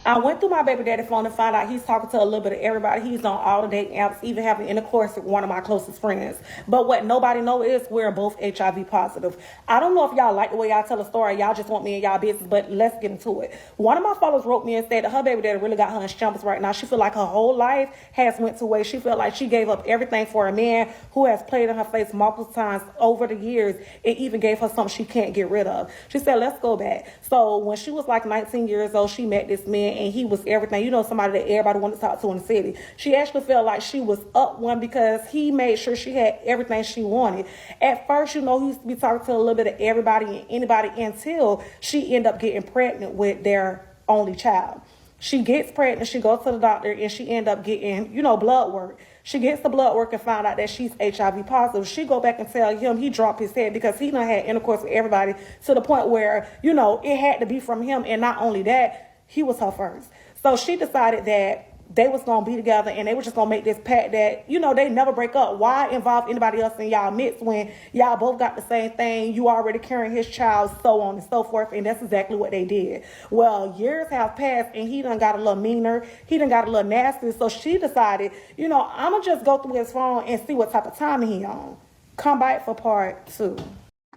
I went through my baby daddy phone and found out he's talking to a little bit of everybody. He's on all the dating apps, even having intercourse with one of my closest friends. But what nobody know is we're both HIV positive. I don't know if y'all like the way y'all tell a story. Y'all just want me in y'all business, but let's get into it. One of my followers wrote me and said that her baby daddy really got her in shambles right now. She feel like her whole life has went to waste. She felt like she gave up everything for a man who has played in her face multiple times over the years. It even gave her something she can't get rid of. She said, let's go back. So when she was like 19 years old, she met this man and he was everything. You know, somebody that everybody wanted to talk to in the city. She actually felt like she was up one because he made sure she had everything she wanted. At first, you know, he used to be talking to a little bit of everybody and anybody until she ended up getting pregnant with their only child. She gets pregnant, she goes to the doctor, and she end up getting, you know, blood work. She gets the blood work and found out that she's HIV positive. She go back and tell him, he dropped his head because he done had intercourse with everybody to the point where, you know, it had to be from him. And not only that, he was her first. So she decided that they was going to be together and they were just going to make this pact that, you know, they never break up. Why involve anybody else in y'all midst when y'all both got the same thing? You already carrying his child, so on and so forth. And that's exactly what they did. Well, years have passed and he done got a little meaner. He done got a little nasty. So she decided, you know, I'm going to just go through his phone and see what type of time he on. Come back for part 2.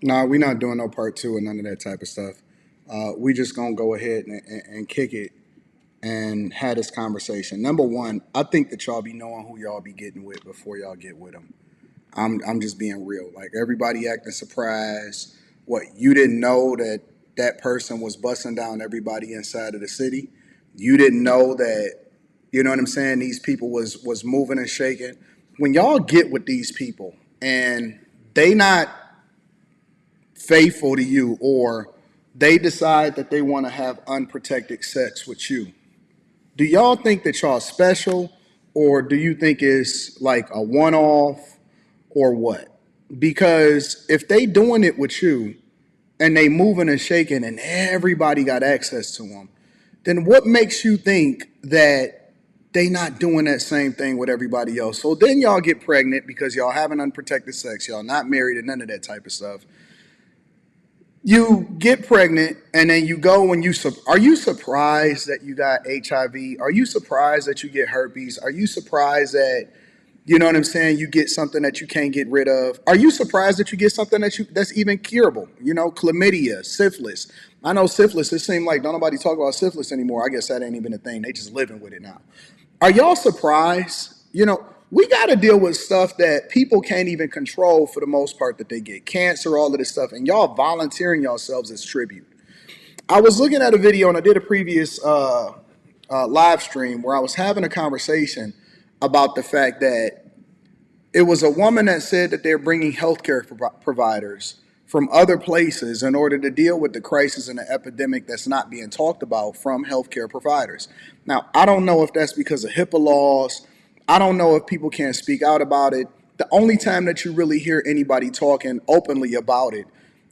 Nah, we're not doing no part 2 and none of that type of stuff. We just gonna go ahead and kick it and had this conversation. Number one, I think that y'all be knowing who y'all be getting with before y'all get with them. I'm just being real. Like everybody acting surprised. What, you didn't know that that person was busting down everybody inside of the city? You didn't know that, you know what I'm saying, these people was moving and shaking. When y'all get with these people and they not faithful to you, or they decide that they want to have unprotected sex with you, do y'all think that y'all special, or do you think it's like a one-off, or what? Because if they doing it with you and they moving and shaking and everybody got access to them, then what makes you think that they not doing that same thing with everybody else? So then y'all get pregnant because y'all having unprotected sex, y'all not married and none of that type of stuff. You get pregnant and then you go and are you surprised that you got HIV? Are you surprised that you get herpes? Are you surprised that, you know what I'm saying, you get something that you can't get rid of? Are you surprised that you get something that's even curable? You know, chlamydia, syphilis. I know syphilis, it seems like don't nobody talk about syphilis anymore. I guess that ain't even a thing. They just living with it now. Are y'all surprised? You know, we got to deal with stuff that people can't even control for the most part, that they get cancer, all of this stuff, and y'all volunteering yourselves as tribute. I was looking at a video and I did a previous live stream where I was having a conversation about the fact that it was a woman that said that they're bringing healthcare providers from other places in order to deal with the crisis and the epidemic that's not being talked about from healthcare providers. Now, I don't know if that's because of HIPAA laws. I don't know if people can't speak out about it. The only time that you really hear anybody talking openly about it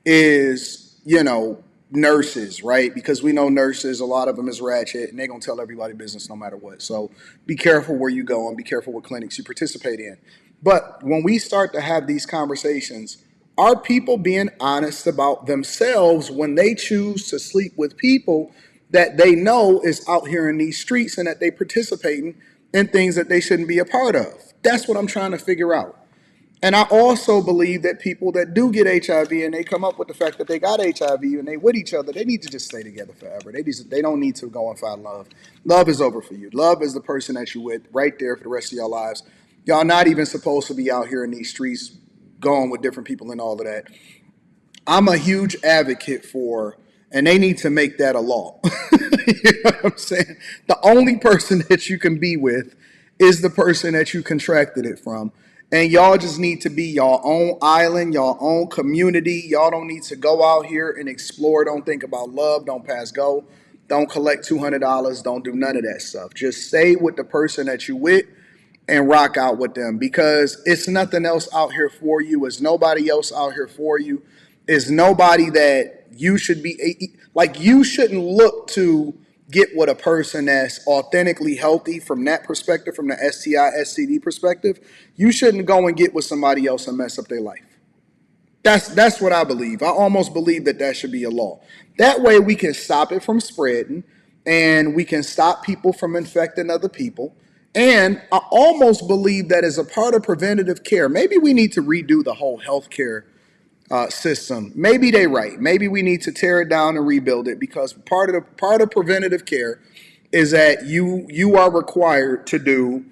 is, you know, nurses, right? Because we know nurses, a lot of them is ratchet and they're going to tell everybody business no matter what. So be careful where you go and be careful what clinics you participate in. But when we start to have these conversations, are people being honest about themselves when they choose to sleep with people that they know is out here in these streets and that they participating in things that they shouldn't be a part of? That's what I'm trying to figure out. And I also believe that people that do get HIV and they come up with the fact that they got HIV and they with each other, they need to just stay together forever. They don't need to go and find love. Love is over for you. Love is the person that you with right there for the rest of your lives. Y'all not even supposed to be out here in these streets going with different people and all of that. I'm a huge advocate for, and they need to make that a law. You know what I'm saying? The only person that you can be with is the person that you contracted it from. And y'all just need to be your own island, your own community. Y'all don't need to go out here and explore. Don't think about love. Don't pass go. Don't collect $200. Don't do none of that stuff. Just stay with the person that you with and rock out with them, because it's nothing else out here for you. It's nobody else out here for you. It's nobody that you should be like. You shouldn't look to get with a person that's authentically healthy from that perspective, from the STI, STD perspective. You shouldn't go and get with somebody else and mess up their life. That's what I believe. I almost believe that that should be a law. That way we can stop it from spreading and we can stop people from infecting other people. And I almost believe that as a part of preventative care, maybe we need to redo the whole healthcare system. Maybe they're right. Maybe we need to tear it down and rebuild it, because part of preventative care is that you are required to do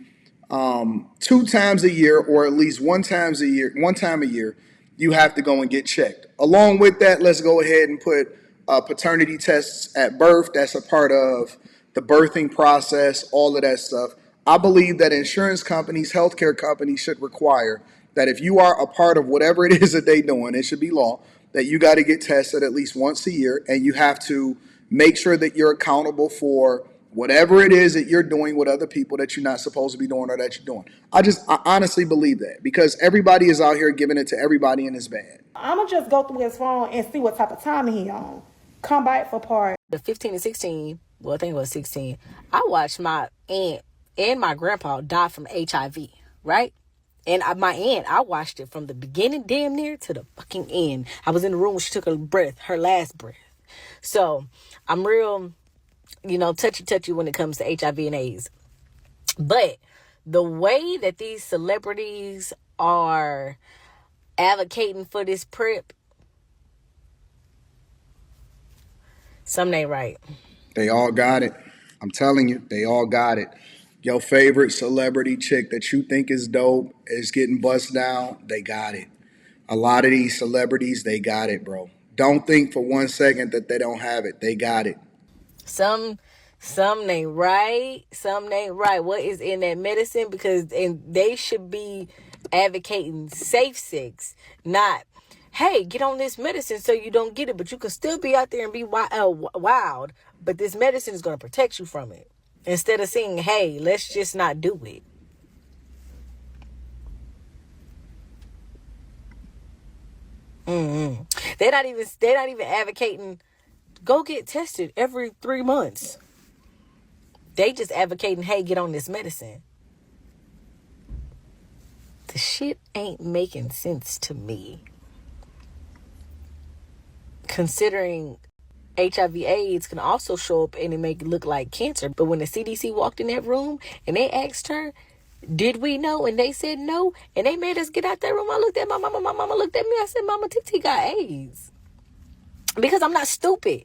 2 times a year, or at least 1 time a year, you have to go and get checked. Along with that, let's go ahead and put paternity tests at birth. That's a part of the birthing process, all of that stuff. I believe that insurance companies, healthcare companies should require that if you are a part of whatever it is that they're doing, it should be law that you got to get tested at least once a year, and you have to make sure that you're accountable for whatever it is that you're doing with other people that you're not supposed to be doing or that you're doing. I honestly believe that, because everybody is out here giving it to everybody, and it's bad. I'ma just go through his phone and see what type of time he on. Come back for part. The 15 and 16, well, I think it was 16, I watched my aunt and my grandpa die from HIV, right? And my aunt, I watched it from the beginning damn near to the fucking end. I was in the room when she took her last breath. So I'm real, touchy when it comes to HIV and AIDS. But the way that these celebrities are advocating for this PrEP, something ain't right. They all got it. I'm telling you, they all got it. Your favorite celebrity chick that you think is dope is getting bust down. They got it. A lot of these celebrities, they got it, bro. Don't think for 1 second that they don't have it. They got it. Some ain't right. Some ain't right. What is in that medicine? And they should be advocating safe sex, not, hey, get on this medicine so you don't get it, but you can still be out there and be wild, but this medicine is going to protect you from it. Instead of saying, hey, let's just not do it. They're not even advocating go get tested every 3 months. They just advocating, hey, get on this medicine. The shit ain't making sense to me. Considering HIV/AIDS can also show up and it make it look like cancer. But when the CDC walked in that room and they asked her, did we know? And they said no. And they made us get out that room. I looked at my mama. My mama looked at me. I said, Mama, TT got AIDS. Because I'm not stupid.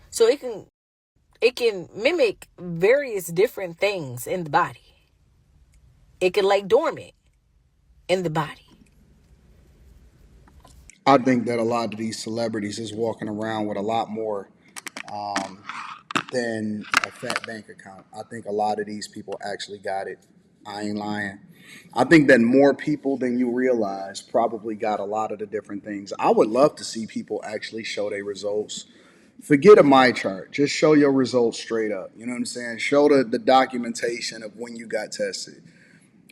So it can mimic various different things in the body. It can lay dormant in the body. I think that a lot of these celebrities is walking around with a lot more than a fat bank account. I think a lot of these people actually got it. I ain't lying. I think that more people than you realize probably got a lot of the different things. I would love to see people actually show their results. Forget a my chart. Just show your results straight up. You know what I'm saying? Show the documentation of when you got tested.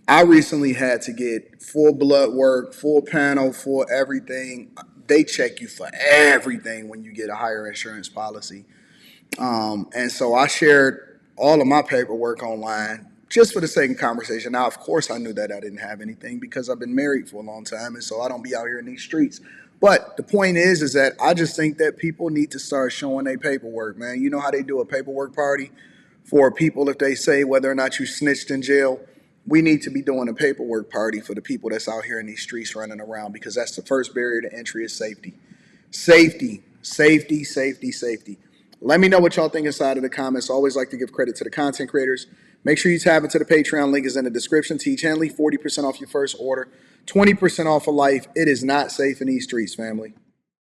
I recently had to get full blood work, full panel, full everything. They check you for everything when you get a higher insurance policy. And so I shared all of my paperwork online just for the sake of conversation. Now, of course, I knew that I didn't have anything because I've been married for a long time, and so I don't be out here in these streets. But the point is that I just think that people need to start showing their paperwork, man. You know how they do a paperwork party for people if they say whether or not you snitched in jail? We need to be doing a paperwork party for the people that's out here in these streets running around, because that's the first barrier to entry is safety. Safety, safety, safety, safety. Let me know what y'all think inside of the comments. I always like to give credit to the content creators. Make sure you tap into the Patreon. Link is in the description. Teach Henley, 40% off your first order, 20% off for life. It is not safe in these streets, family.